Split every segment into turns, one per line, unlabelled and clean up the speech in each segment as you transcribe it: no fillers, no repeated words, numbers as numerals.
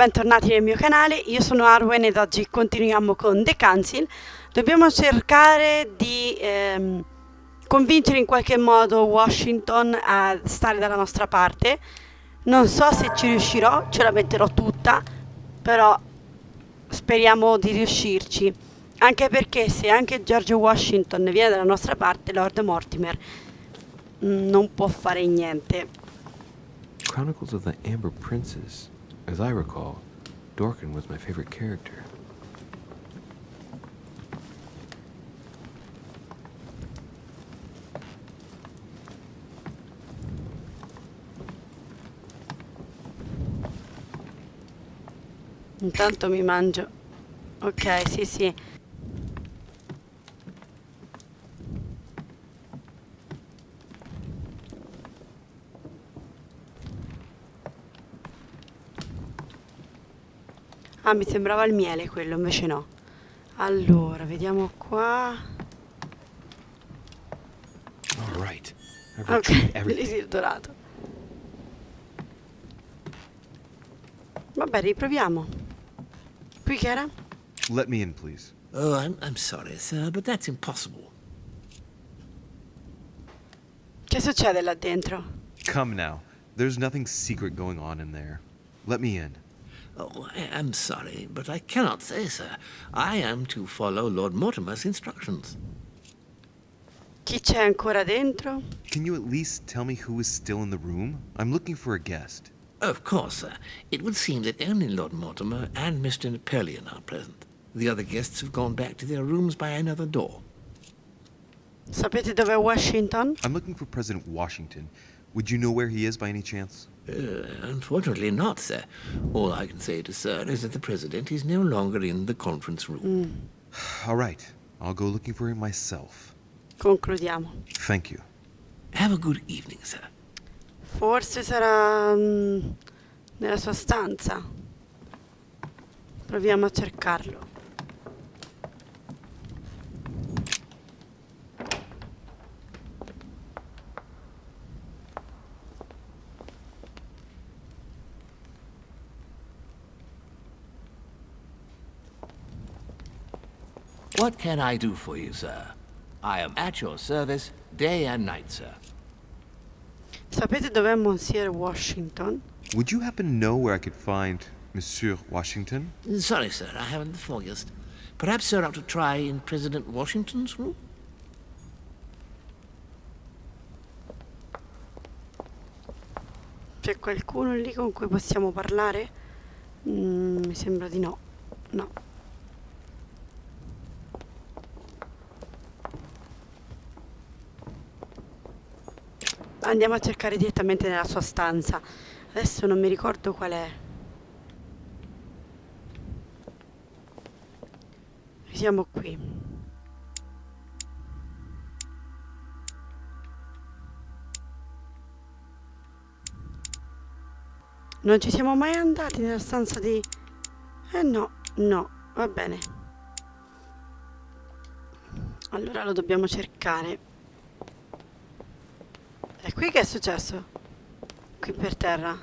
bentornati nel mio canale, io sono Arwen ed oggi continuiamo con The Council. Dobbiamo cercare di convincere in qualche modo Washington a stare dalla nostra parte. Non so se ci riuscirò, ce la metterò tutta, però speriamo di riuscirci. Anche perché se anche George Washington viene dalla nostra parte, Lord Mortimer non può fare niente.
Chronicles of the Amber Princess. As I recall, Dorkin was my favorite character.
Intanto mi mangio. Ok, sì, sì. Ah, mi sembrava il miele quello, invece no. Allora, vediamo qua.
All right. I've
Ok,
retrieved everything.
l'elisir dorato. Vabbè, riproviamo. Qui che era?
Let me in, please.
Oh, I'm sorry, sir, but that's impossible.
Che succede là dentro?
Come now. There's nothing secret going on in there. Let me in.
Oh, I'm sorry, but I cannot say, sir. I am to follow Lord Mortimer's instructions.
Chi c'è ancora dentro?
Can you at least tell me who is still in the room? I'm looking for a guest.
Of course, sir. It would seem that only Lord Mortimer and Mr. Napoleon are present. The other guests have gone back to their rooms by another door.
Sapete dov'è Washington?
I'm looking for President Washington. Would you know where he is by any chance?
Unfortunately not, sir. All I can say to sir is that the President is no longer in the conference room.
All right. I'll go looking for him myself.
Concludiamo.
Thank you.
Have a good evening, sir.
Forse sarà nella sua stanza. Proviamo a cercarlo.
What can I do for you, sir? I am at your service day and night, sir.
Sapete dov'è Monsieur Washington?
Would you happen to know where I could find Monsieur Washington?
Sorry, sir, I haven't the foggiest. Perhaps sir ought to try in President Washington's room?
C'è qualcuno lì con cui possiamo parlare? Mi sembra di no. No. Andiamo a cercare direttamente nella sua stanza. Adesso non mi ricordo qual è. Siamo qui. Non ci siamo mai andati nella stanza di... no, no, va bene. Allora lo dobbiamo cercare. E qui che è successo? Qui per terra.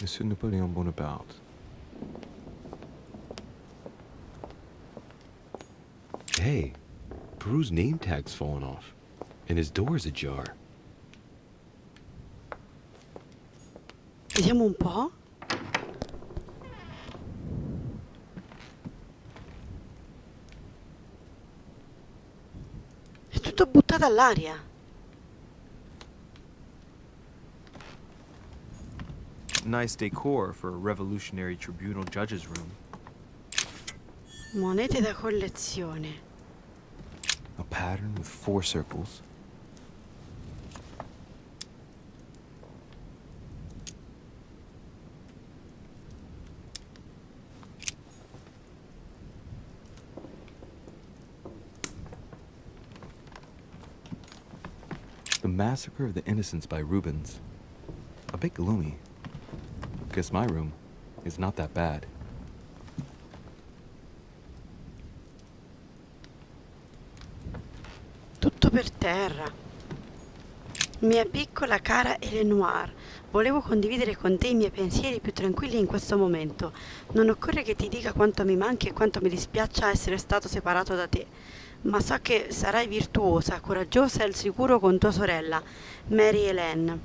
Monsieur Napoleon Bonaparte. Hey, Peru's name tag's fallen off, and his door's ajar.
Vediamo un po'. È tutto buttato all'aria.
Nice decor for a Revolutionary Tribunal judge's room.
Monete da collezione.
A pattern with 4 circles. The Massacre of the Innocents by Rubens. A bit gloomy. Guess my room is not that bad.
Tutto per terra. Mia piccola cara Eleanor, volevo condividere con te i miei pensieri più tranquilli in questo momento. Non occorre che ti dica quanto mi manchi e quanto mi dispiaccia essere stato separato da te, ma so che sarai virtuosa, coraggiosa e al sicuro con tua sorella, Mary Ellen.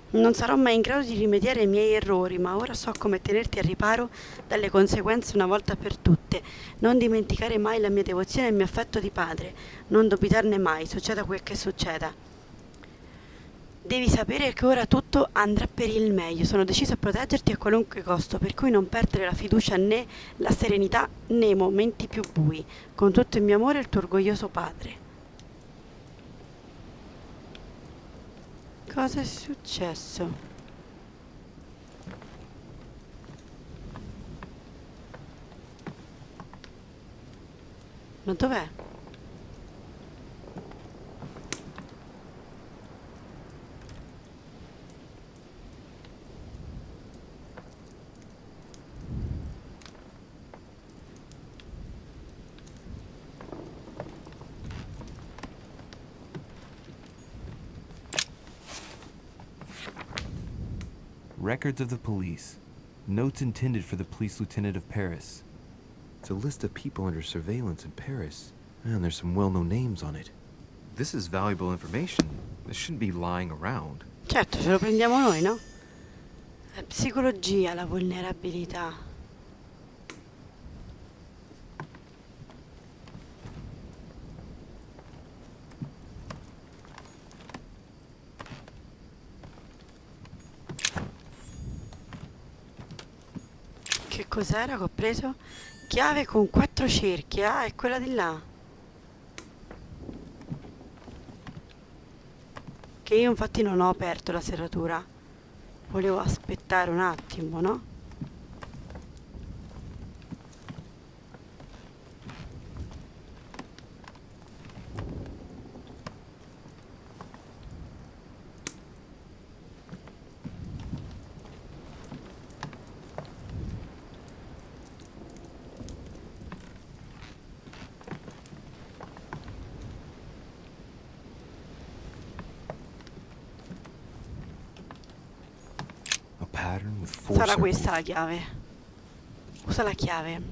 Non sarò mai in grado di rimediare ai miei errori, ma ora so come tenerti al riparo dalle conseguenze una volta per tutte. Non dimenticare mai la mia devozione e il mio affetto di padre. Non dubitarne mai, succeda quel che succeda. Devi sapere che ora tutto andrà per il meglio. Sono deciso a proteggerti a qualunque costo, per cui non perdere la fiducia né la serenità nei momenti più bui. Con tutto il mio amore, il tuo orgoglioso padre. Cosa è successo? Ma dov'è?
Records of the police. Notes intended for the police lieutenant of Paris. It's a list of people under surveillance in Paris. And there's some well-known names on it.
This is valuable information. This shouldn't be lying around.
Certo, ce lo prendiamo noi, no? La psicologia, la vulnerabilità. Che cos'era che ho preso? Chiave con 4 cerchi. Ah, è quella di là. Che io infatti non ho aperto la serratura. Volevo aspettare un attimo, no?
A pattern with 4
Sarà
circles.
questa la chiave. Usa la chiave.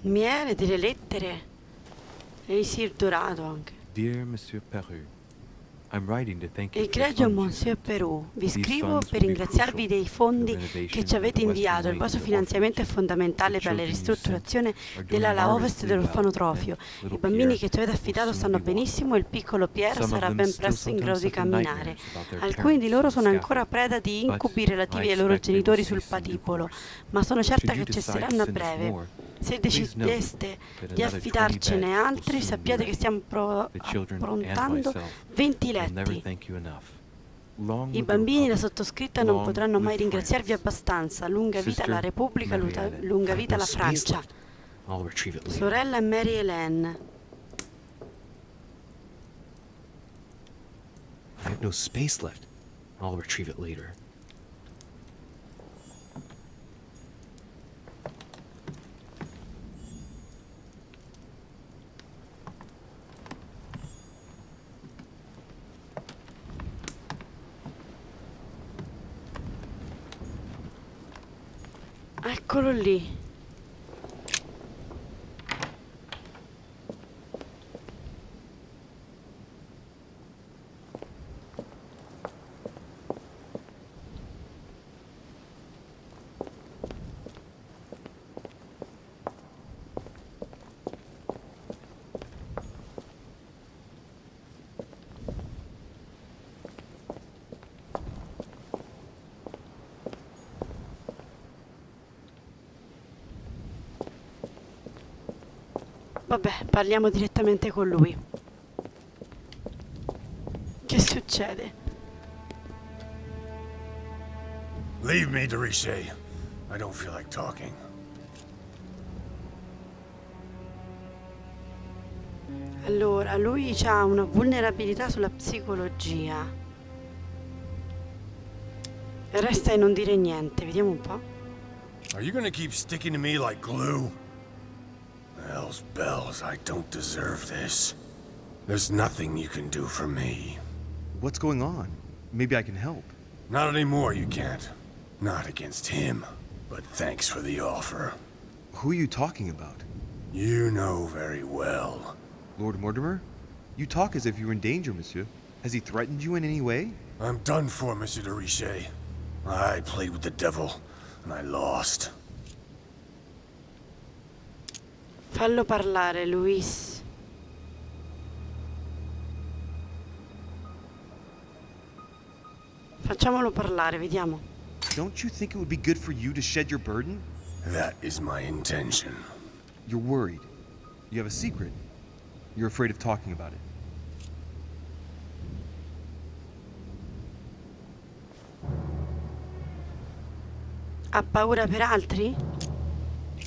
Miele, delle lettere. Elisir dorato anche.
Dear Monsieur Peru, I'm writing to thank you for the
Egregio
funds you
Monsieur
sent.
Perù, vi
These
scrivo
funds
per
will be
ringraziarvi
crucial
dei
for
fondi
the renovation
che ci
of
avete
the western
inviato. Il
wing
vostro
of the
finanziamento è
orphanage.
fondamentale
The
per la
children you
ristrutturazione
sent are doing
dell'ala ovest
marvelously
dell'orfanotrofio.
well, and
I
little
bambini
Pierre
che ci avete
will
affidato
soon
stanno
be walking.
benissimo e il piccolo Pierre
Some of
sarà
them
ben
still
presto in grado di
sometimes suffer
camminare.
nightmares about their
Alcuni di
parents
loro
on the
sono ancora
scaffold,
preda di
but
incubi
I
relativi ai loro
expect they will
genitori
see
sul
some due
patibolo,
course.
ma sono certa
Should you
che
decide to
cesseranno a
send us
breve.
more,
Se
please note
decideste
that
di
another 20
affidarcene
beds will
altri,
soon be
sappiate che
ready.
stiamo
The children and
approntando
myself
20
will never
letti.
thank you enough. Long
I
live the
bambini e la
Republic.
sottoscritta non
Long
potranno mai
live
ringraziarvi
France.
abbastanza. Lunga vita alla
Sister
Repubblica,
Mary Ellen.
lunga vita
No
alla
space
Francia.
left. I'll retrieve it later.
Sorella Mary Ellen.
I have no space left. I'll retrieve it later.
Eccolo lì. Vabbè, parliamo direttamente con lui. Che succede?
Leave me, Dorisha. I don't feel like talking.
Allora, lui ha una vulnerabilità sulla psicologia. Resta e non dire niente, vediamo un po'.
Are you gonna keep sticking to me like glue? Hell's bells, I don't deserve this. There's nothing you can do for me.
What's going on? Maybe I can help.
Not anymore, you can't. Not against him. But thanks for the offer.
Who are you talking about?
You know very well.
Lord Mortimer? You talk as if you were in danger, monsieur. Has he threatened you in any way?
I'm done for, Monsieur de Richet. I played with the devil, and I lost.
Fallo parlare, Luis. Facciamolo parlare, vediamo.
Don't you think it would be good for you to shed your burden?
That is my intention.
You're worried. You have a secret. You're afraid of talking about it.
Ha paura per altri?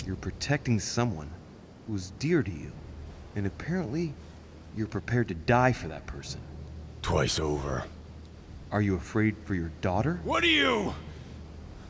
You're protecting someone who's dear to you. And apparently, you're prepared to die for that person.
Twice over.
Are you afraid for your daughter?
What are you?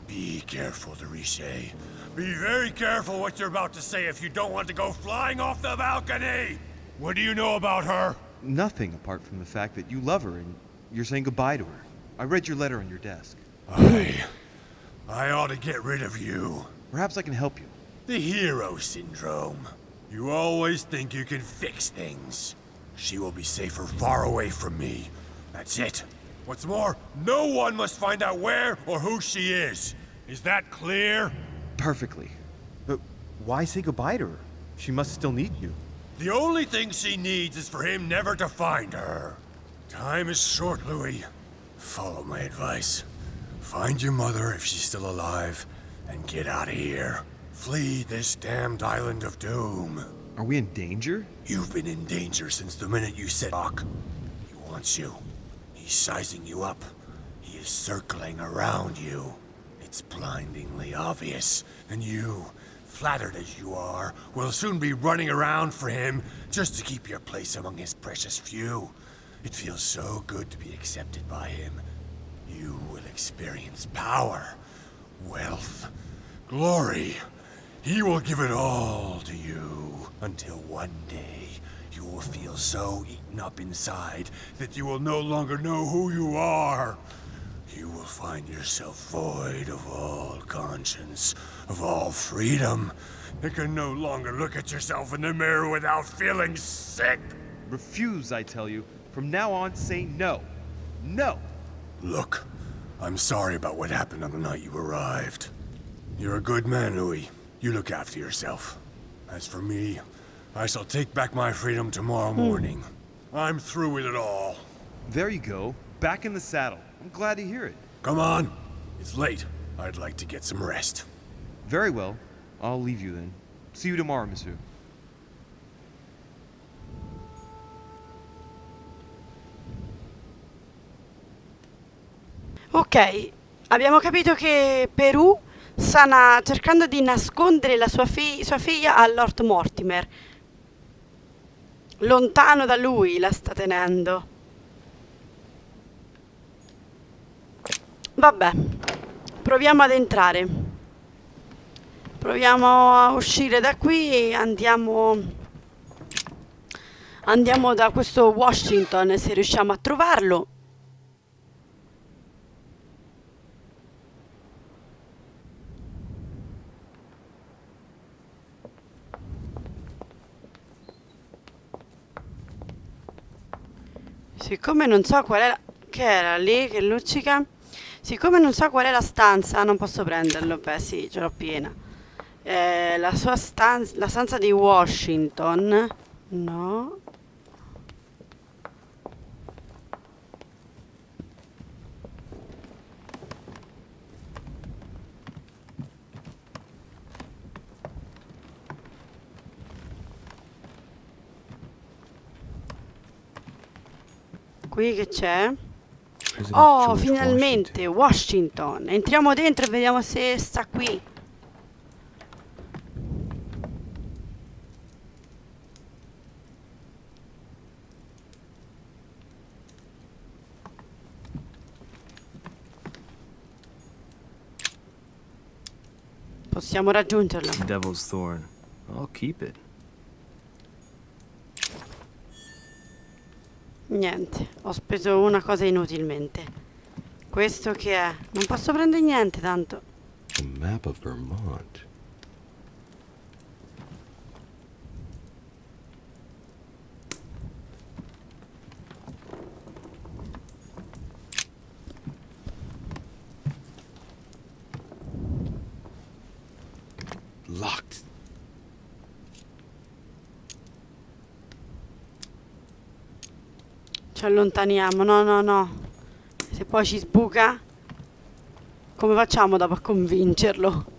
Be careful, de Richet. Be very careful what you're about to say if you don't want to go flying off the balcony! What do you know about her?
Nothing apart from the fact that you love her and you're saying goodbye to her. I read your letter on your desk.
I ought to get rid of you.
Perhaps I can help you.
The hero syndrome. You always think you can fix things. She will be safer far away from me. That's it. What's more, no one must find out where or who she is. Is that clear?
Perfectly. But why say goodbye to her? She must still need you.
The only thing she needs is for him never to find her. Time is short, Louis. Follow my advice. Find your mother if she's still alive, and get out of here. Flee this damned island of doom.
Are we in danger?
You've been in danger since the minute you said Doc. He wants you. He's sizing you up. He is circling around you. It's blindingly obvious. And you, flattered as you are, will soon be running around for him just to keep your place among his precious few. It feels so good to be accepted by him. You will experience power, wealth, glory. He will give it all to you until one day you will feel so eaten up inside that you will no longer know who you are. You will find yourself void of all conscience, of all freedom, and can no longer look at yourself in the mirror without feeling sick.
Refuse, I tell you. From now on, say no. No!
Look, I'm sorry about what happened on the night you arrived. You're a good man, Louis. You look after yourself. As for me, I shall take back my freedom tomorrow morning. I'm through with it all.
There you go. Back in the saddle. I'm glad to hear it.
Come on. It's late. I'd like to get some rest.
Very well. I'll leave you then. See you tomorrow, monsieur.
Ok, abbiamo capito che Perù sta cercando di nascondere la sua figlia a Lord Mortimer. Lontano da lui la sta tenendo. Vabbè, proviamo ad entrare. Proviamo a uscire da qui e andiamo da questo Washington se riusciamo a trovarlo. Siccome non so qual è che era lì che luccica. Siccome non so qual è la stanza, non posso prenderlo. Beh, sì, ce l'ho piena. La sua stanza, la stanza di Washington. No. Qui che c'è? Oh, finalmente, Washington. Entriamo dentro e vediamo se sta qui. Possiamo raggiungerlo.
Devil's Thorn. I'll keep it.
Niente, ho speso una cosa inutilmente. Questo che è? Non posso prendere niente tanto.
A map of Vermont. Locked.
Ci allontaniamo, no, no, no. Se poi ci sbuca, come facciamo dopo a convincerlo?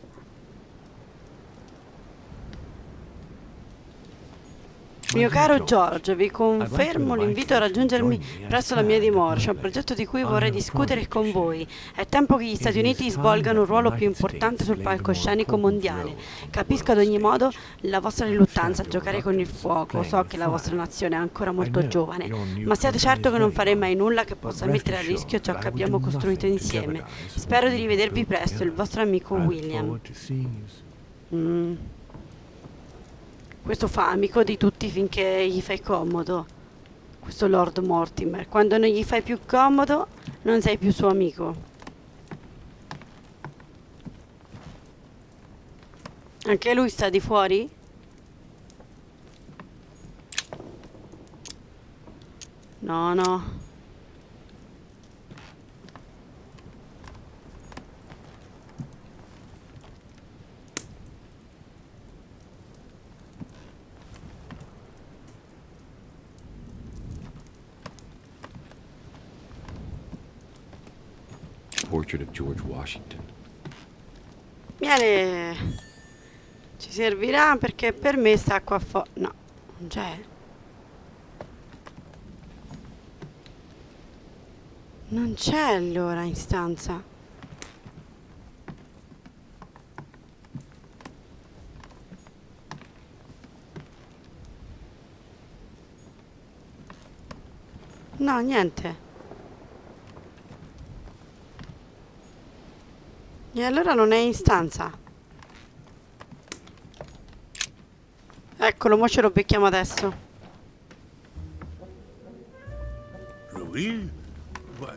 Mio caro George, vi confermo l'invito a raggiungermi presso la mia dimora. C'è un progetto di cui vorrei discutere con voi. È tempo che gli Stati Uniti svolgano un ruolo più importante sul palcoscenico mondiale. Capisco ad ogni modo la vostra riluttanza a giocare con il fuoco. So che la vostra nazione è ancora molto giovane, ma siate certo che non farei mai nulla che possa mettere a rischio ciò che abbiamo costruito insieme. Spero di rivedervi presto, il vostro amico William. Questo fa amico di tutti finché gli fai comodo. Questo Lord Mortimer. Quando non gli fai più comodo, non sei più suo amico. Anche lui sta di fuori? No, no.
Portrait of George Washington.
Miele. Ci servirà perché per me sta qua fuori. No, non c'è. Non c'è allora in stanza. No, niente. E allora non è in stanza. Eccolo, mo ce lo becchiamo adesso.
Louis? Why,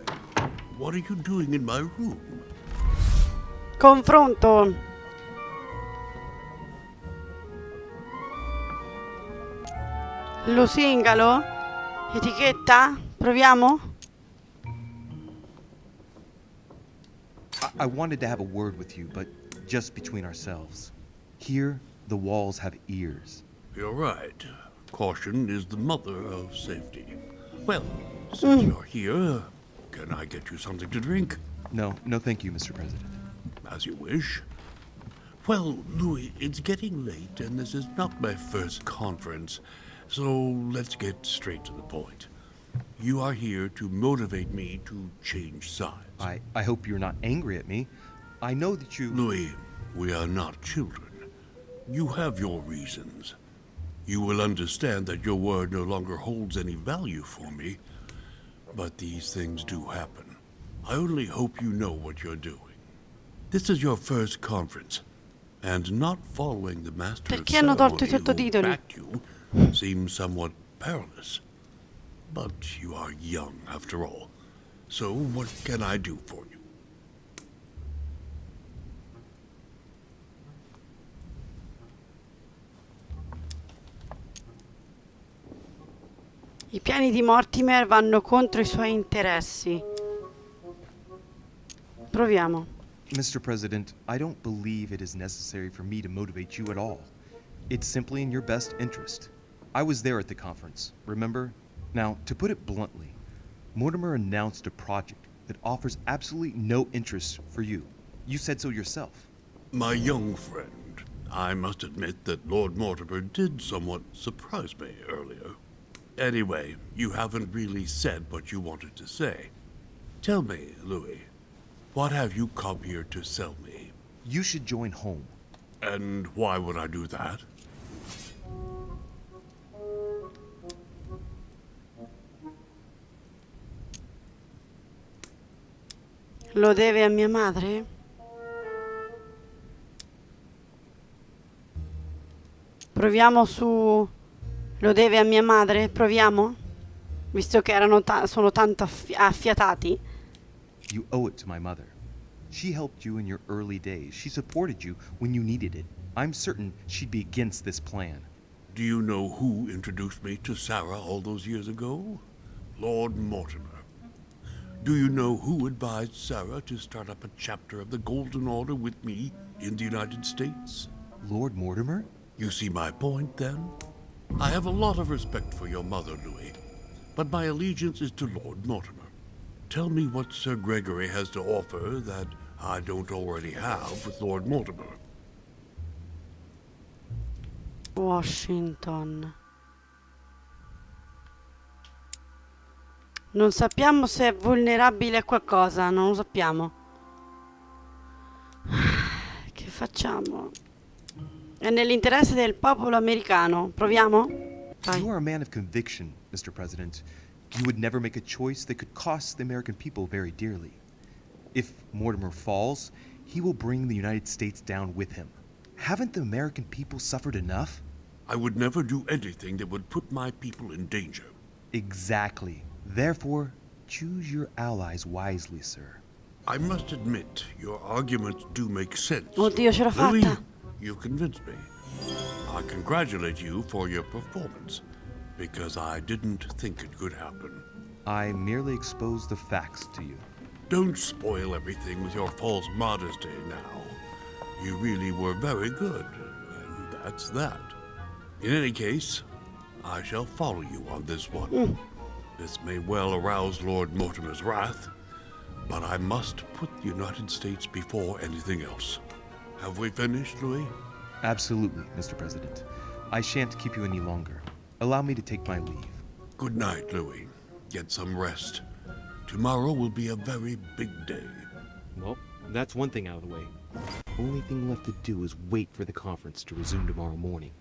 what are you doing in my room?
Confronto. Lusingalo? Etichetta? Proviamo?
I wanted to have a word with you, but just between ourselves. Here, the walls have ears.
You're right. Caution is the mother of safety. Well, since you're here, can I get you something to drink?
No, thank you, Mr. President.
As you wish. Well, Louis, it's getting late, and this is not my first conference, so let's get straight to the point. You are here to motivate me to change sides.
I hope you're not angry at me. I know that you...
Louis, we are not children. You have your reasons. You will understand that your word no longer holds any value for me, but these things do happen. I only hope you know what you're doing. This is your first conference, and not following the master of
Perché hanno tolto i
ceremony who
sottotitoli?
backed you seems somewhat perilous. But you are young, after all. So what can I do for you?
I piani di Mortimer vanno contro i suoi interessi. Proviamo.
Mr. President, I don't believe it is necessary for me to motivate you at all. It's simply in your best interest. I was there at the conference, remember? Now, to put it bluntly, Mortimer announced a project that offers absolutely no interest for you. You said so yourself.
My young friend, I must admit that Lord Mortimer did somewhat surprise me earlier. Anyway, you haven't really said what you wanted to say. Tell me, Louis, what have you come here to sell me?
You should join home.
And why would I do that?
Lo deve a mia madre? Proviamo su... Lo deve a mia madre? Proviamo? visto che sono tanto affiatati.
You owe it to my mother. She helped you in your early days. She supported you when you needed it. I'm certain she'd be against this plan.
Do you know who introduced me to Sarah all those years ago? Lord Mortimer. Do you know who advised Sarah to start up a chapter of the Golden Order with me in the United States?
Lord Mortimer?
You see my point, then? I have a lot of respect for your mother, Louis, but my allegiance is to Lord Mortimer. Tell me what Sir Gregory has to offer that I don't already have with Lord Mortimer.
Washington. Non sappiamo se è vulnerabile a qualcosa, non lo sappiamo. Che facciamo? È nell'interesse del popolo americano. Proviamo? Vai.
You are a man of conviction, Mr. President. You would never make a choice that could cost the American people very dearly. If Mortimer falls, he will bring the United States down with him. Haven't the American people suffered enough?
I would never do anything that would put my people in danger.
Exactly. Therefore, choose your allies wisely, sir.
I must admit, your arguments do make sense.
Oddio, ce l'ho
Louis,
fatta.
you've convinced me. I congratulate you for your performance, because I didn't think it could happen.
I merely exposed the facts to you.
Don't spoil everything with your false modesty now. You really were very good, and that's that. In any case, I shall follow you on this one. This may well arouse Lord Mortimer's wrath, but I must put the United States before anything else. Have we finished, Louis?
Absolutely, Mr. President. I shan't keep you any longer. Allow me to take my leave.
Good night, Louis. Get some rest. Tomorrow will be a very big day.
Well, that's one thing out of the way. Only thing left to do is wait for the conference to resume tomorrow morning.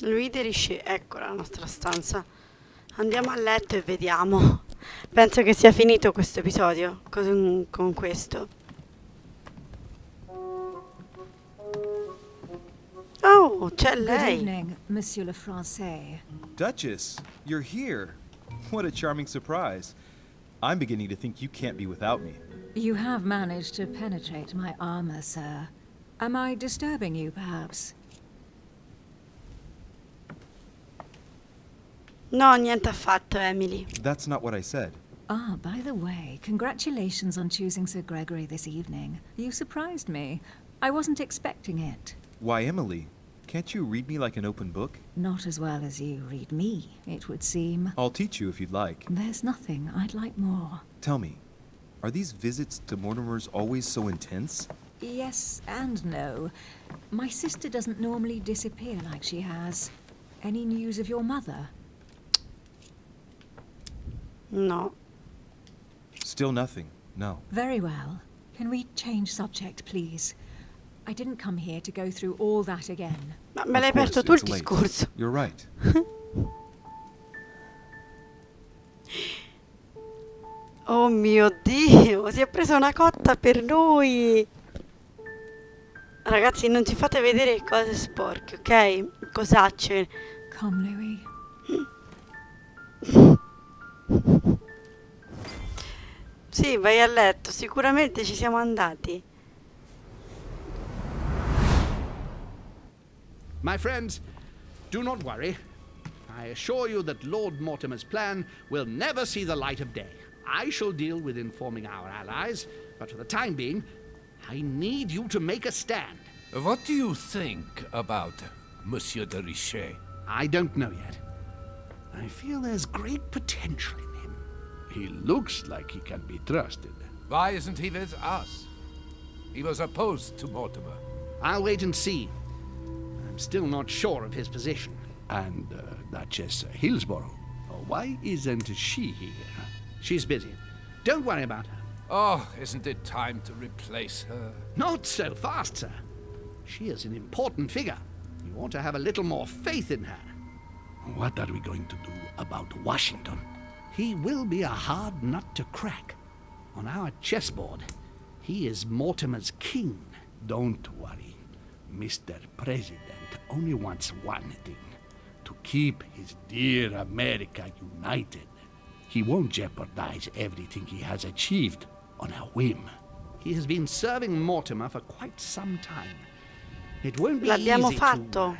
Lui derisce, ecco la nostra stanza. Andiamo a letto e vediamo. Penso che sia finito questo episodio con questo. Oh, c'è
Good
lei.
evening, Monsieur le Français.
Duchess, you're here. What a charming surprise. I'm beginning to think you can't be without me.
You have managed to penetrate my armor, sir. Am I disturbing you, perhaps?
No, niente affatto, Emily.
That's not what I said.
Ah, by the way, congratulations on choosing Sir Gregory this evening. You surprised me. I wasn't expecting it.
Why, Emily, can't you read me like an open book?
Not as well as you read me, it would seem.
I'll teach you if you'd like.
There's nothing I'd like more.
Tell me, are these visits to Mortimer's always so intense?
Yes and no. My sister doesn't normally disappear like she has. Any news of your mother?
No.
Still nothing, no.
Very well. Can we change subject, please? I didn't come here to go through all that again.
Ma me l'hai
Of course,
aperto tu il
it's late.
discorso.
You're right.
Oh mio Dio, si è presa una cotta per noi. Ragazzi, non ci fate vedere cose sporche, ok? Cosacce.
Come, Louis.
Sì, vai a letto, sicuramente ci siamo andati.
My friends, do not worry. I assure you that Lord Mortimer's plan will never see the light of day. I shall deal with informing our allies, but for the time being, I need you to make a stand.
What do you think about Monsieur de Richet?
I don't know yet. I feel there's great potential in him. He looks like he can be trusted.
Why isn't he with us? He was opposed to Mortimer.
I'll wait and see. I'm still not sure of his position. And Duchess Hillsborough. Oh, why isn't she here? She's busy. Don't worry about her.
Oh, isn't it time to replace her?
Not so fast, sir. She is an important figure. You ought to have a little more faith in her. What are we going to do about Washington? He will be a hard nut to crack. On our chessboard, he is Mortimer's king. Don't worry. Mr. President only wants one thing: to keep his dear America united. He won't jeopardize everything he has achieved on a whim. He has been serving Mortimer for quite some time. It won't be
L'abbiamo
easy
fatto.
to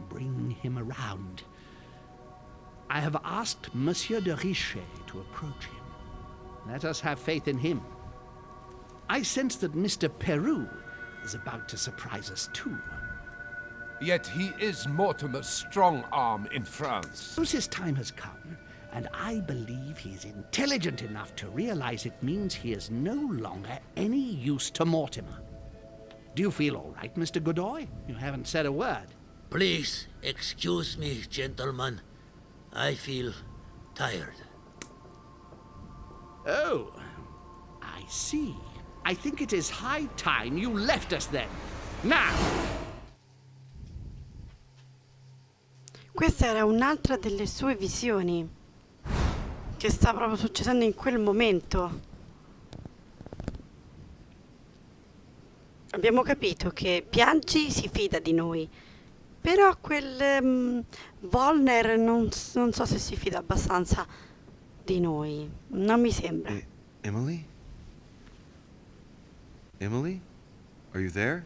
bring him around. I have asked Monsieur de Richet to approach him. Let us have faith in him. I sense that Mr. Peru is about to surprise us too.
Yet he is Mortimer's strong arm in France.
Suppose his time has come, and I believe he is intelligent enough to realize it means he is no longer any use to Mortimer. Do you feel all right, Mr. Godoy? You haven't said a word.
Please excuse me, gentlemen. I feel tired.
Oh, I see. I think it is high time you left us then. Now!
Questa era un'altra delle sue visioni che sta proprio succedendo in quel momento. Abbiamo capito che Biaggi si fida di noi, però quel Wollner non so se si fida abbastanza di noi. Non mi sembra.
Emily? Emily? Are you there?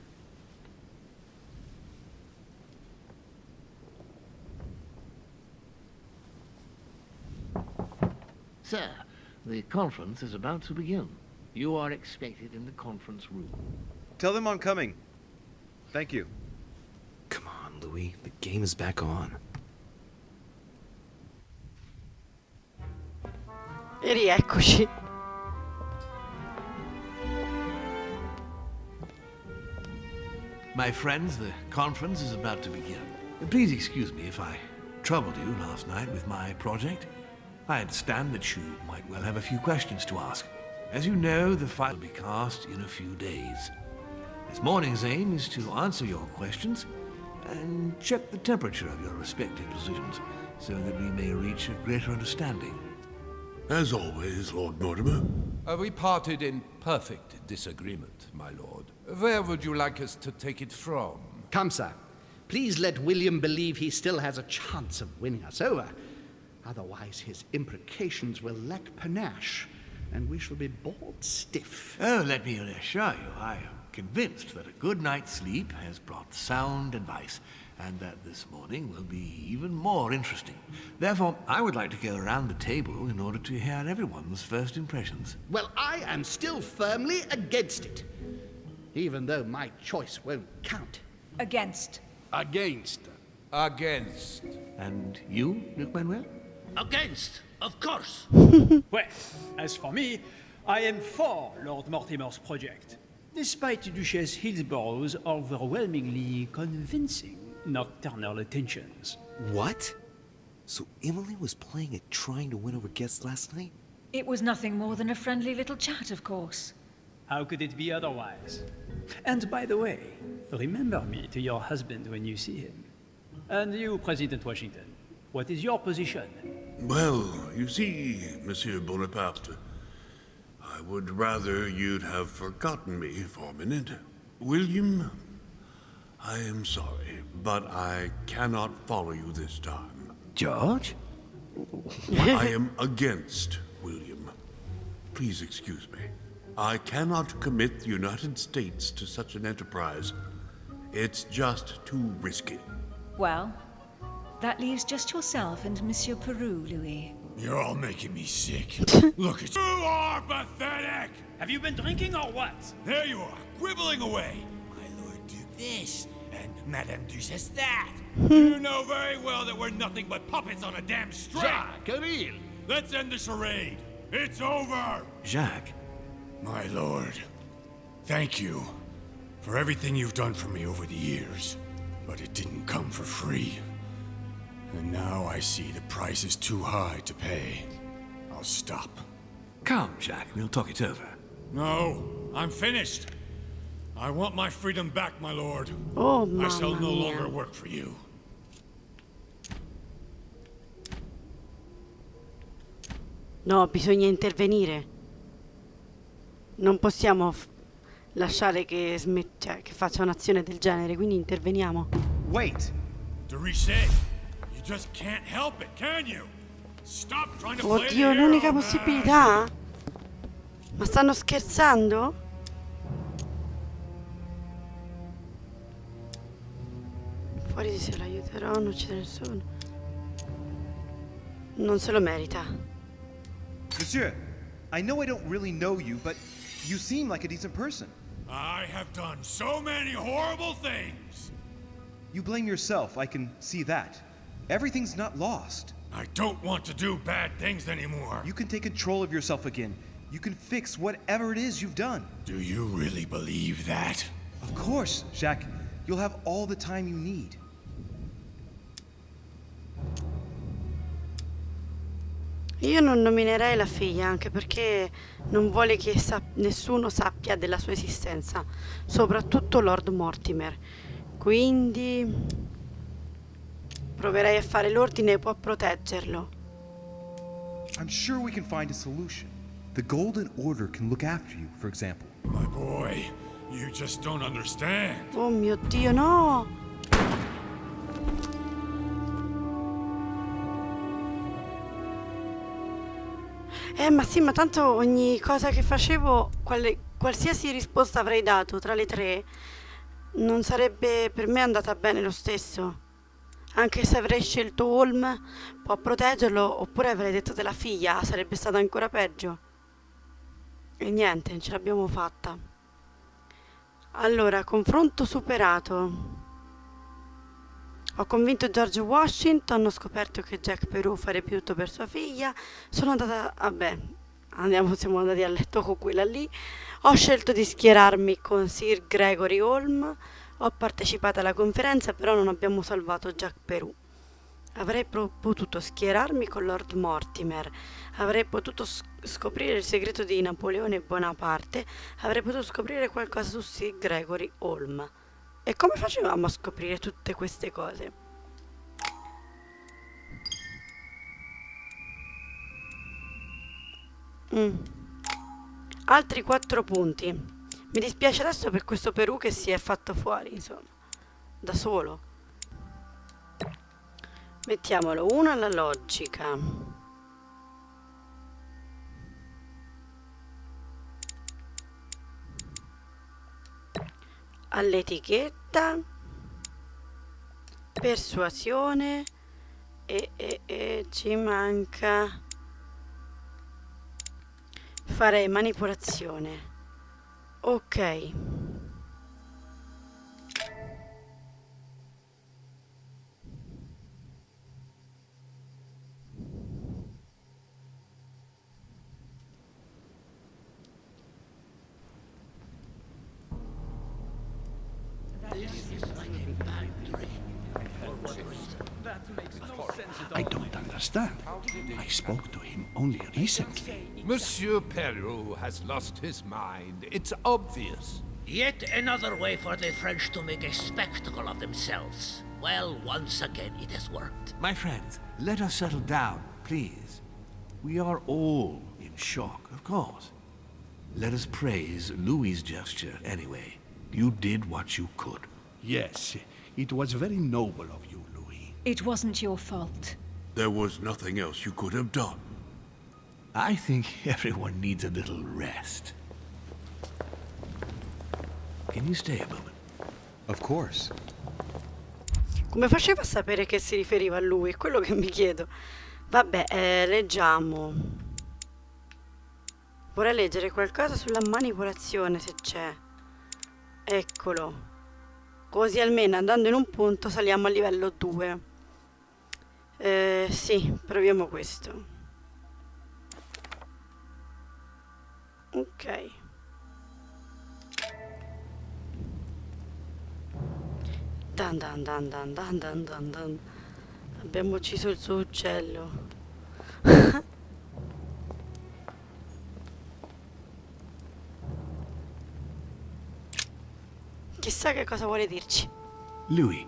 Sir, the conference is about to begin. You are expected in the conference room.
Tell them I'm coming. Thank you.
Come on, Louis. The game is back on.
E rieccoci.
My friends, the conference is about to begin. Please excuse me if I troubled you last night with my project. I understand that you might well have a few questions to ask. As you know, the file will be cast in a few days. This morning's aim is to answer your questions and check the temperature of your respective positions so that we may reach a greater understanding.
As always, Lord Mortimer.
We parted in perfect disagreement, my lord. Where would you like us to take it from?
Come, sir. Please let William believe he still has a chance of winning us over. Otherwise, his imprecations will lack panache, and we shall be bored stiff.
Oh, let me reassure you, I am convinced that a good night's sleep has brought sound advice, and that this morning will be even more interesting. Therefore, I would like to go around the table in order to hear everyone's first impressions.
Well, I am still firmly against it, even though my choice won't count.
Against.
Against.
Against.
And you, Luc Manuel?
Against, of course.
Well, as for me, I am for Lord Mortimer's project, despite Duchess Hillsborough's overwhelmingly convincing nocturnal attentions.
What? So Emily was playing at trying to win over guests last night?
It was nothing more than a friendly little chat, of course.
How could it be otherwise? And by the way, remember me to your husband when you see him. And you, President Washington, what is your position?
Well, you see, Monsieur Bonaparte, I would rather you'd have forgotten me for a minute. William, I am sorry, but I cannot follow you this time.
George?
I am against William. Please excuse me. I cannot commit the United States to such an enterprise. It's just too risky.
Well, that leaves just yourself and Monsieur Peru, Louis.
You're all making me sick. Look at you.
You are pathetic!
Have you been drinking or what?
There you are, quibbling away. My Lord Duke this, and Madame Duchess that. You know very well that we're nothing but puppets on a damn string.
Jacques, Camille.
Let's end the charade. It's over.
Jacques.
My lord, thank you for everything you've done for me over the years. But it didn't come for free. And now I see the price is too high to pay. I'll stop.
Come, Jack, we'll talk it over.
No, I'm finished. I want my freedom back, my lord.
Oh,
I shall
mamma
no
mia.
longer work for you.
No, bisogna intervenire. Non possiamo lasciare che, cioè, che faccia un'azione del genere, quindi interveniamo.
Wait!
Dorishe, you just can't help it, can you? Stop trying to play the
Oddio,
hero,
l'unica
man.
possibilità? Ma stanno scherzando? Fuori di sé l'aiuterò, non uccidere nessuno. Non se lo merita.
Monsieur, I know I don't really know you, but you seem like a decent person.
I have done so many horrible things.
You blame yourself, I can see that. Everything's not lost.
I don't want to do bad things anymore.
You can take control of yourself again. You can fix whatever it is you've done.
Do you really believe that?
Of course, Jacques. You'll have all the time you need.
Io non nominerei la figlia, anche perché non vuole che nessuno sappia della sua esistenza, soprattutto Lord Mortimer. Quindi proverei a fare l'ordine e può proteggerlo.
I'm sure we can find a solution. The Golden Order can look after you, for example.
My boy, you just don't understand.
Oh mio Dio, no! Ma sì, ma tanto ogni cosa che facevo, qualsiasi risposta avrei dato tra le tre, non sarebbe per me andata bene lo stesso. Anche se avrei scelto Holm, può proteggerlo, oppure avrei detto della figlia, sarebbe stato ancora peggio. E niente, non ce l'abbiamo fatta. Allora, confronto superato. Ho convinto George Washington, ho scoperto che Jack Perù farebbe tutto per sua figlia, sono andata, vabbè, siamo andati a letto con quella lì, ho scelto di schierarmi con Sir Gregory Holm, ho partecipato alla conferenza, però non abbiamo salvato Jack Perù. Avrei potuto schierarmi con Lord Mortimer, avrei potuto scoprire il segreto di Napoleone Bonaparte, avrei potuto scoprire qualcosa su Sir Gregory Holm. E come facevamo a scoprire tutte queste cose? Altri 4 punti. Mi dispiace adesso per questo Perù che si è fatto fuori, insomma, da solo. Mettiamolo 1 alla logica. All'etichetta, persuasione e ci manca, farei manipolazione. Ok.
I don't understand. I spoke to him only recently.
Monsieur Perrault has lost his mind. It's obvious.
Yet another way for the French to make a spectacle of themselves. Well, once again it has worked.
My friends, let us settle down, please. We are all in shock, of course. Let us praise Louis's gesture anyway. You did what you could.
Yes, it was very noble of you, Louis.
It wasn't your fault.
There was nothing else you could have done.
I think everyone needs a little rest. Can you stay a moment?
Of course.
Come faceva a sapere che si riferiva a lui? È quello che mi chiedo. Vabbè, leggiamo. Vorrei leggere qualcosa sulla manipolazione, se c'è. Eccolo. Così almeno andando in un punto saliamo a livello 2. Sì, proviamo questo. Ok. Dan dan dan dan dan dan dan dan. Abbiamo ucciso il suo uccello. Chissà che cosa vuole dirci.
Louis,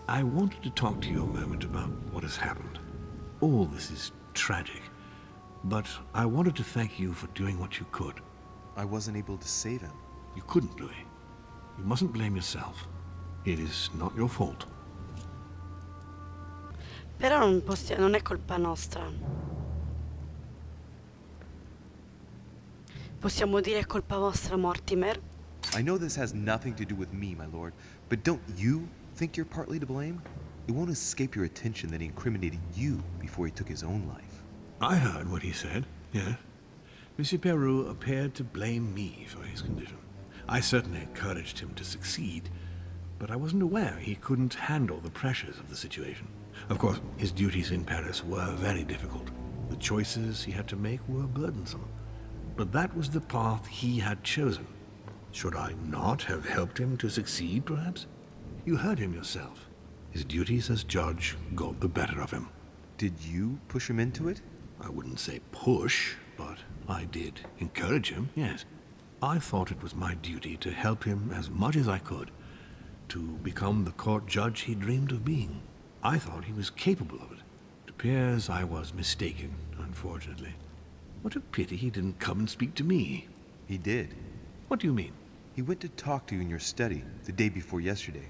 I wanted to talk to you a moment about what has happened. All this is tragic, but I wanted to thank you for doing what you could.
I wasn't able to save him.
You couldn't, Louis. You mustn't blame yourself. It is not your fault.
Però non è colpa nostra. Possiamo dire è colpa vostra, Mortimer?
I know this has nothing to do with me, my lord, but don't you think you're partly to blame? It won't escape your attention that he incriminated you before he took his own life.
I heard what he said, yes. Monsieur Peru appeared to blame me for his condition. I certainly encouraged him to succeed, but I wasn't aware he couldn't handle the pressures of the situation. Of course, his duties in Paris were very difficult. The choices he had to make were burdensome. But that was the path he had chosen. Should I not have helped him to succeed, perhaps? You heard him yourself. His duties as judge got the better of him.
Did you push him into it?
I wouldn't say push, but I did encourage him, yes. I thought it was my duty to help him as much as I could, to become the court judge he dreamed of being. I thought he was capable of it. It appears I was mistaken, unfortunately. What a pity he didn't come and speak to me.
He did.
What do you mean?
He went to talk to you in your study the day before yesterday.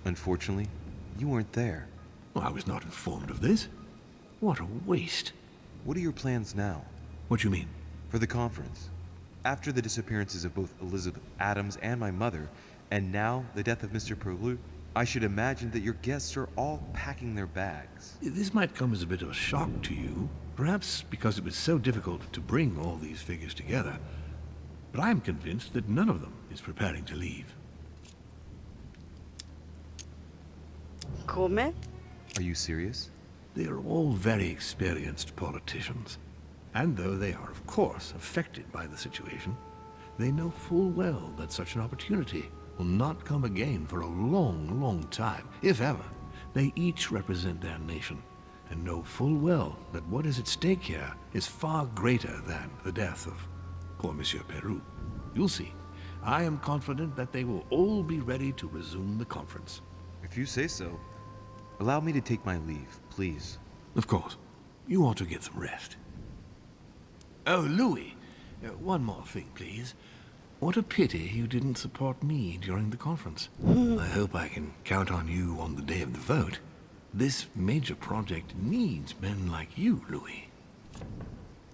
Unfortunately, you weren't there.
Well, I was not informed of this. What a waste.
What are your plans now?
What do you mean?
For the conference. After the disappearances of both Elizabeth Adams and my mother, and now the death of Mr. Perlu, I should imagine that your guests are all packing their bags.
This might come as a bit of a shock to you, perhaps because it was so difficult to bring all these figures together. But I am convinced that none of them is preparing to leave.
Come?
Are you serious?
They are all very experienced politicians. And though they are, of course, affected by the situation, they know full well that such an opportunity will not come again for a long, long time, if ever. They each represent their nation, and know full well that what is at stake here is far greater than the death of poor Monsieur Peru. You'll see. I am confident that they will all be ready to resume the conference.
If you say so. Allow me to take my leave, please.
Of course. You ought to get some rest. Oh, Louis, one more thing, please. What a pity you didn't support me during the conference. I hope I can count on you on the day of the vote. This major project needs men like you, Louis.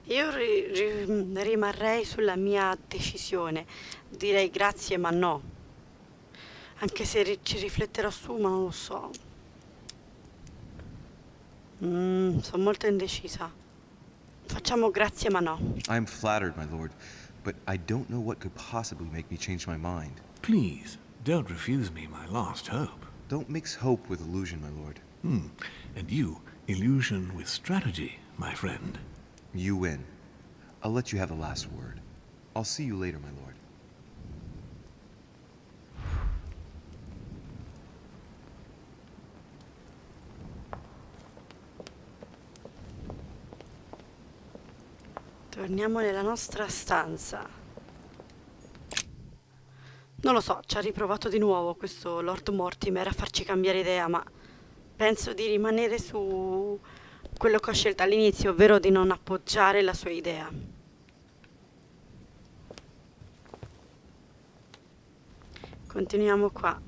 Io rimarrei sulla mia decisione. Direi grazie, ma no. Anche se ci rifletterò su, ma non lo so. Sono molto indecisa. Facciamo grazie, ma no.
I'm flattered, my lord, but I don't know what could possibly make me change my mind.
Please, don't refuse me my last hope.
Don't mix hope with illusion, my lord.
And you, illusion with strategy, my friend.
You win. I'll let you have the last word. I'll see you later, my lord.
Torniamo nella nostra stanza. Non lo so, ci ha riprovato di nuovo questo Lord Mortimer a farci cambiare idea, ma penso di rimanere su quello che ho scelto all'inizio, ovvero di non appoggiare la sua idea. Continuiamo qua.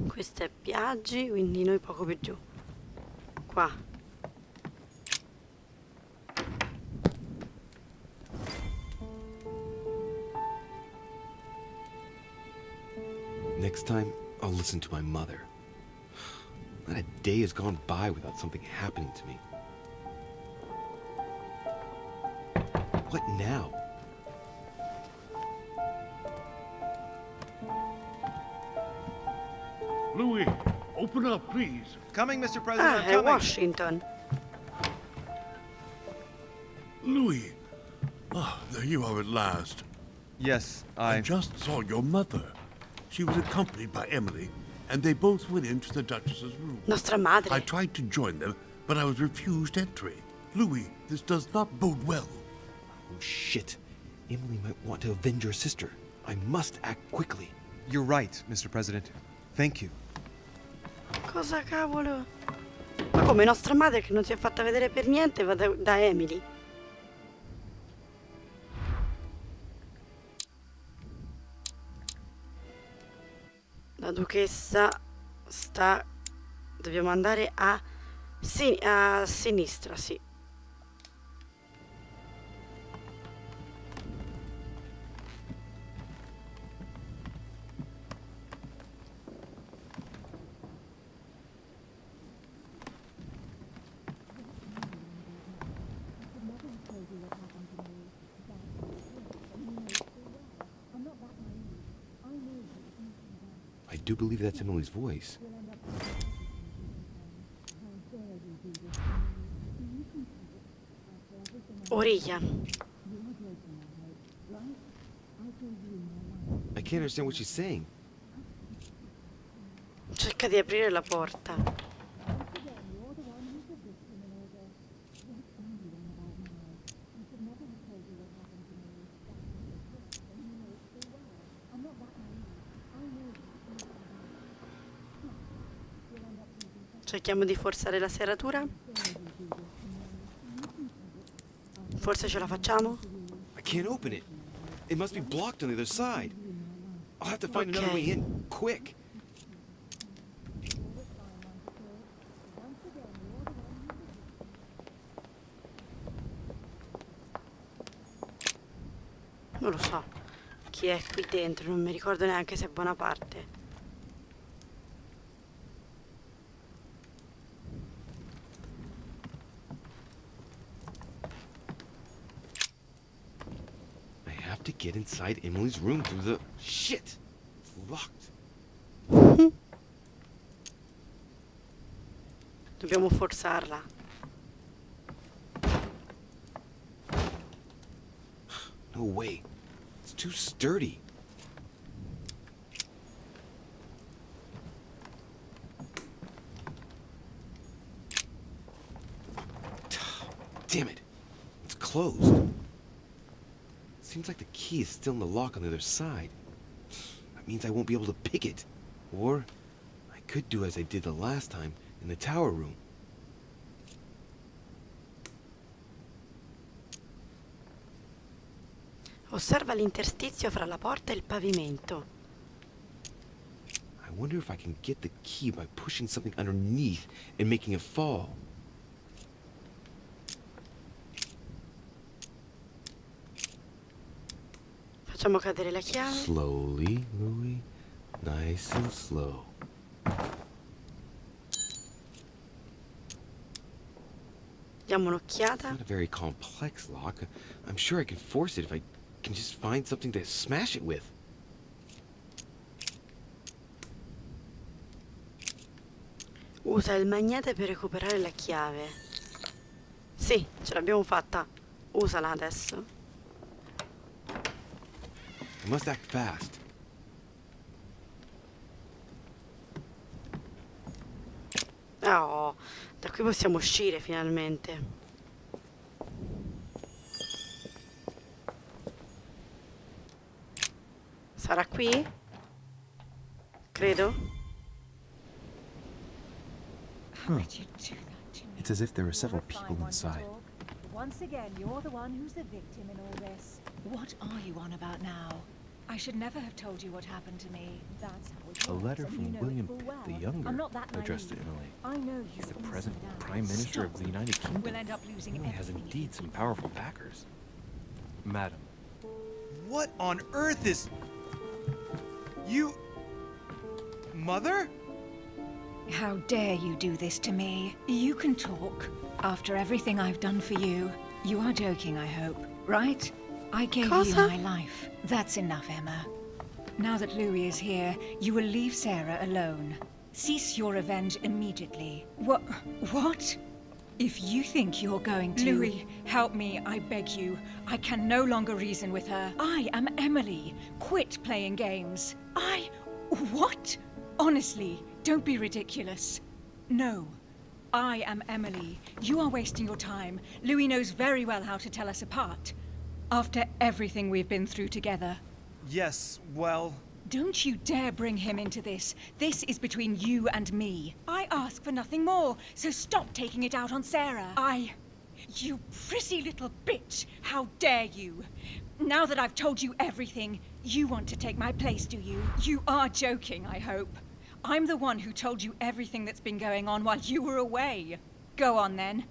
Questo è Biaggi, quindi noi poco più giù. Qua.
Next time, I'll listen to my mother. Not a day has gone by without something happening to me. What now?
Louis, open up, please.
Coming, Mr. President,
Ah,
I'm
è
coming.
Washington.
Louis. Ah, there you are at last.
Yes,
I just saw your mother. She was accompanied by Emily, and they both went into the Duchess's room.
Nostra madre.
I tried to join them, but I was refused entry. Louis, this does not bode well.
Oh, shit. Emily might want to avenge her sister. I must act quickly.
You're right, Mr. President. Thank you.
Cosa cavolo? Ma come nostra madre che non si è fatta vedere per niente va da Emily? La duchessa sta... Dobbiamo andare a sinistra, sì.
I do believe that's Emily's voice.
Origlia.
I can't understand what she's saying.
Cerca di aprire la porta. Cerchiamo di forzare la serratura. Forse ce la facciamo?
I can't open it. It must be blocked on the other side. I'll have to find another way in, quick.
Non lo so chi è qui dentro, non mi ricordo neanche se è Bonaparte.
I have to get inside Emily's room through the... Shit! It's locked.
Dobbiamo forzarla.
No way. It's too sturdy. Damn it. It's closed. Seems like the key is still in the lock on the other side. That means I won't be able to pick it. Or I could do as I did the last time in the tower room.
Osserva l'interstizio fra la porta e il pavimento.
I wonder if I can get the key by pushing something underneath and making it fall.
Facciamo cadere la chiave.
Slowly, Louis. Nice and slow.
Diamo un'occhiata.
Not a very complex lock. I'm sure I can force it if I can just find something to smash it with.
Usa il magnete per recuperare la chiave. Sì, ce l'abbiamo fatta. Usala adesso.
I must act fast.
Oh, da qui possiamo uscire finalmente. Sarà qui? Credo.
It's as if there are several people inside.
Once again, you're the one who's the victim in all this. What are you on about now? I should never have told you what happened to me. That's how it
A
was,
letter
and
from
you know
William
it full well.
the Younger
I'm not that
addressed to
naive.
Emily.
I know you
He's the
inside
present
out.
Prime Minister of the United Kingdom.
We'll end up losing
Emily has
everything.
indeed some powerful backers. Madam.
What on earth is... You... Mother?
How dare you do this to me? You can talk. After everything I've done for you. You are joking, I hope, right? I gave you my life. That's enough, Emma. Now that Louis is here, you will leave Sarah alone. Cease your revenge immediately. What? If you think you're going to... Louis, help me, I beg you. I can no longer reason with her. I am Emily. Quit playing games. What? Honestly, don't be ridiculous. No. I am Emily. You are wasting your time. Louis knows very well how to tell us apart. After everything we've been through together.
Yes, well...
Don't you dare bring him into this. This is between you and me. I ask for nothing more, so stop taking it out on Sarah. You prissy little bitch! How dare you! Now that I've told you everything, you want to take my place, do you? You are joking, I hope. I'm the one who told you everything that's been going on while you were away. Go on then.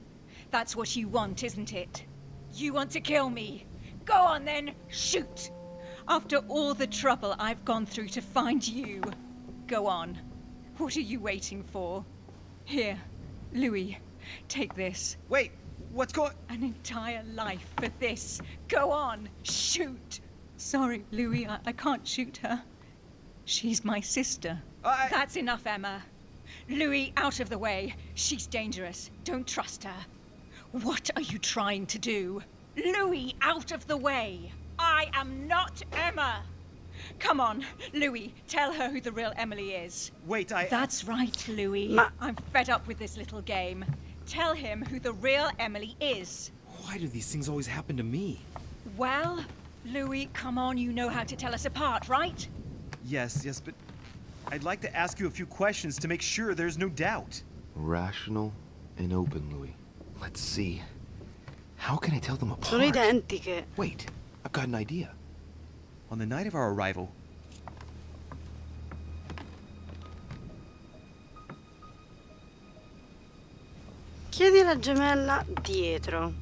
That's what you want, isn't it? You want to kill me. Go on then, shoot! After all the trouble I've gone through to find you. Go on. What are you waiting for? Here, Louis, take this.
Wait, what's going...
An entire life for this. Go on, shoot! Sorry, Louis, I can't shoot her. She's my sister. That's enough, Emma. Louis, out of the way. She's dangerous. Don't trust her. What are you trying to do? Louis, out of the way. I am not Emma. Come on, Louis, tell her who the real Emily is.
Wait,
That's right, Louis. I'm fed up with this little game. Tell him who the real Emily is.
Why do these things always happen to me?
Well, Louis, come on, you know how to tell us apart, right?
Yes, but I'd like to ask you a few questions to make sure there's no doubt.
Rational and open, Louis. Let's see. How can I tell them apart?
Sono identiche.
Wait, I've got an idea.
On the night of our arrival,
Chiedi alla gemella dietro.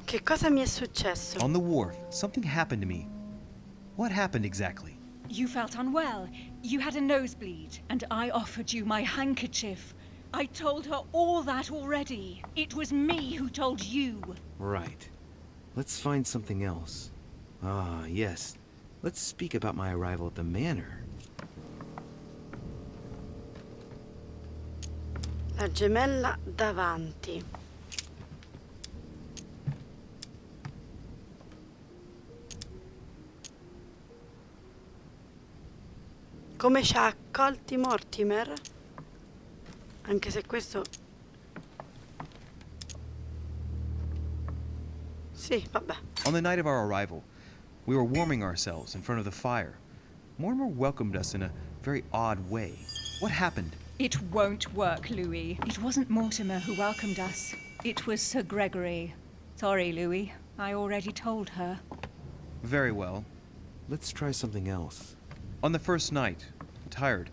Che cosa mi è successo?
on the wharf, something happened to me. What happened exactly?
You felt unwell. You had a nosebleed, and I offered you my handkerchief. I told her all that already. It was me who told you.
Right. Let's find something else. Ah, yes. Let's speak about my arrival at the manor.
La gemella davanti. Come ci ha accolti Mortimer? Anche se questo... Sì, vabbè.
On the night of our arrival, we were warming ourselves in front of the fire. Mortimer welcomed us in a very odd way. What happened?
It won't work, Louis. It wasn't Mortimer who welcomed us. It was Sir Gregory. Sorry, Louis. I already told her.
Very well.
Let's try something else.
On the first night, tired,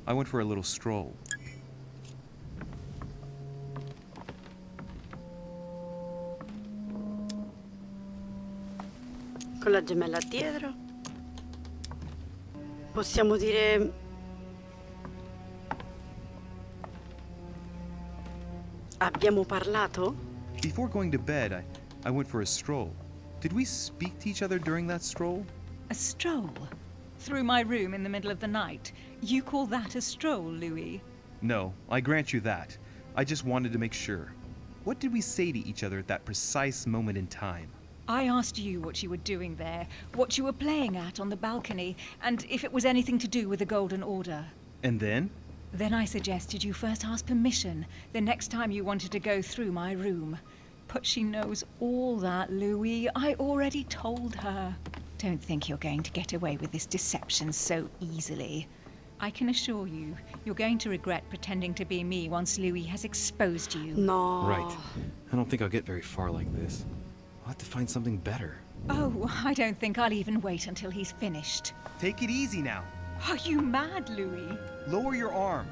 I went for a little stroll.
Con la gemella dietro. Possiamo dire... Abbiamo parlato?
Before going to bed, I went for a stroll. Did we speak to each other during that stroll?
A stroll? Through my room in the middle of the night? You call that a stroll, Louis?
No, I grant you that. I just wanted to make sure. What did we say to each other at that precise moment in time?
I asked you what you were doing there, what you were playing at on the balcony, and if it was anything to do with the Golden Order.
And then?
Then I suggested you first ask permission the next time you wanted to go through my room. But she knows all that, Louis. I already told her. Don't think you're going to get away with this deception so easily. I can assure you, you're going to regret pretending to be me once Louis has exposed you.
No.
Right. I don't think I'll get very far like this. I'll have to find something better.
Oh, I don't think I'll even wait until he's finished.
Take it easy now.
Are you mad, Louis?
Lower your arm.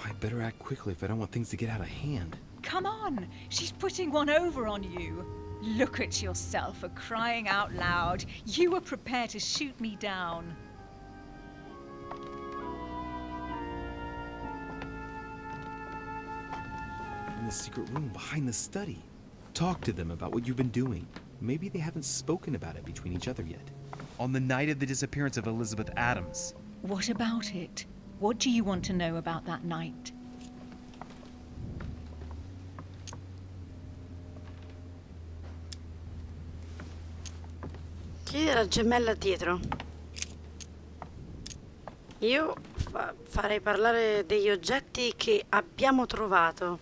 I better act quickly if I don't want things to get out of hand.
Come on, she's putting one over on you. Look at yourself for crying out loud. You were prepared to shoot me down.
In the secret room behind the study. Talk to them about what you've been doing. Maybe they haven't spoken about it between each other yet.
On the night of the disappearance of Elizabeth Adams.
What about it? What do you want to know about that night?
Chiedi alla gemella dietro. Io farei parlare degli oggetti che abbiamo trovato.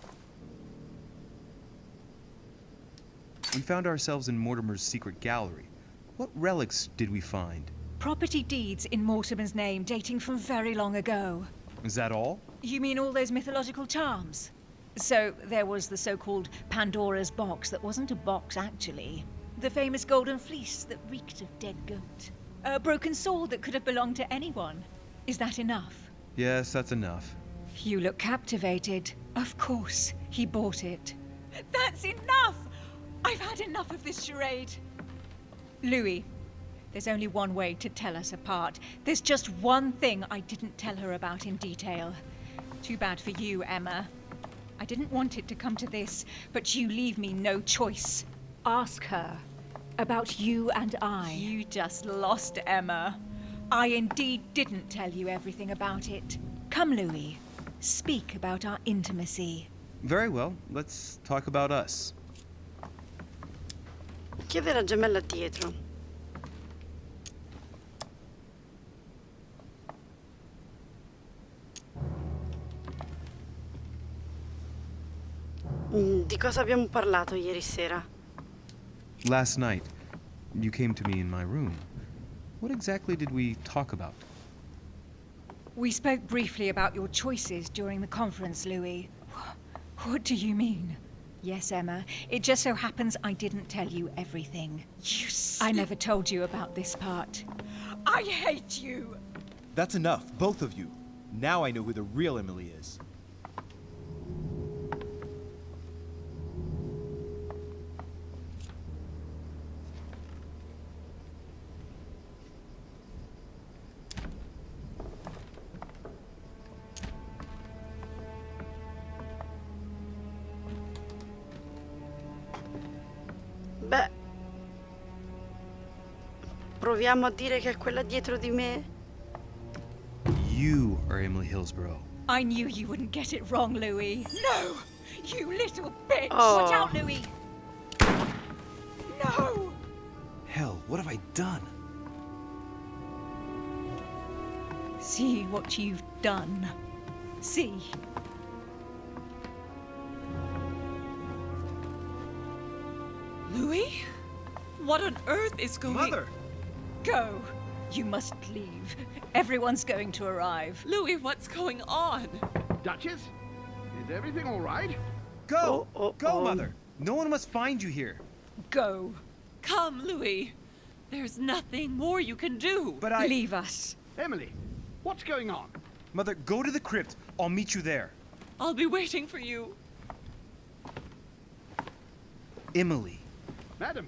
We found ourselves in Mortimer's secret gallery. What relics did we find?
Property deeds in Mortimer's name dating from very long ago.
Is that all?
You mean all those mythological charms? So there was the so-called Pandora's box that wasn't a box actually. The famous golden fleece that reeked of dead goat. A broken sword that could have belonged to anyone. Is that enough?
Yes, that's enough.
You look captivated. Of course, he bought it. That's enough! I've had enough of this charade. Louis, there's only one way to tell us apart. There's just one thing I didn't tell her about in detail. Too bad for you, Emma. I didn't want it to come to this, but you leave me no choice. Ask her about you and I. You just lost, Emma. I indeed didn't tell you everything about it. Come, Louis. Speak about our intimacy.
Very well, let's talk about us.
Chiedi alla gemella dietro. Di cosa abbiamo parlato ieri sera?
Last night, you came to me in my room. What exactly did we talk about?
We spoke briefly about your choices during the conference, Louis. What do you mean? Yes, Emma. It just so happens I didn't tell you everything. I never told you about this part. I hate you!
That's enough, both of you. Now I know who the real Emily is.
Beh, proviamo a dire che è quella dietro di me.
You are Emily Hillsborough.
I knew you wouldn't get it wrong, Louis. No! You little bitch!
Oh.
Watch out, Louis! No!
Hell, what have I done?
See what you've done. See.
Louis? What on earth is going...
Mother!
Go. You must leave. Everyone's going to arrive.
Louis, what's going on?
Duchess? Is everything all right?
Go! Go, Mother! No one must find you here.
Go.
Come, Louis. There's nothing more you can do.
But I...
Leave us.
Emily, what's going on?
Mother, go to the crypt. I'll meet you there.
I'll be waiting for you.
Emily.
Madam,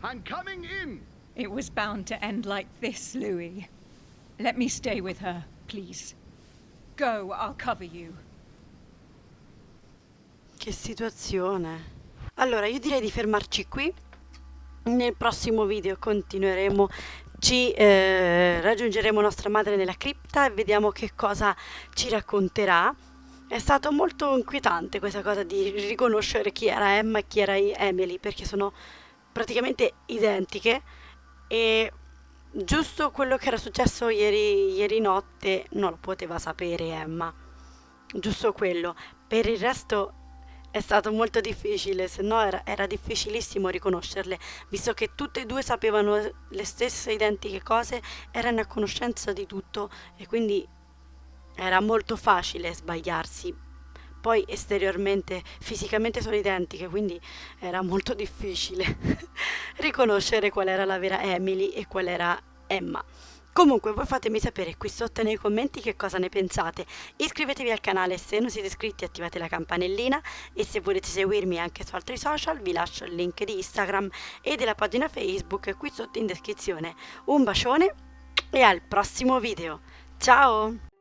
I'm coming in.
It was bound to end like this, Louis. Let me stay with her, please. Go, I'll cover you.
Che situazione. Allora, io direi di fermarci qui. Nel prossimo video continueremo. Raggiungeremo nostra madre nella cripta e vediamo che cosa ci racconterà. È stato molto inquietante questa cosa di riconoscere chi era Emma e chi era Emily, perché sono praticamente identiche e giusto quello che era successo ieri notte non lo poteva sapere Emma, giusto quello. Per il resto è stato molto difficile, se no era difficilissimo riconoscerle, visto che tutte e due sapevano le stesse identiche cose, erano a conoscenza di tutto e quindi era molto facile sbagliarsi. Poi esteriormente, fisicamente sono identiche, quindi era molto difficile riconoscere qual era la vera Emily e qual era Emma. Comunque voi fatemi sapere qui sotto nei commenti che cosa ne pensate, iscrivetevi al canale se non siete iscritti, attivate la campanellina e se volete seguirmi anche su altri social vi lascio il link di Instagram e della pagina Facebook qui sotto in descrizione. Un bacione e al prossimo video, ciao!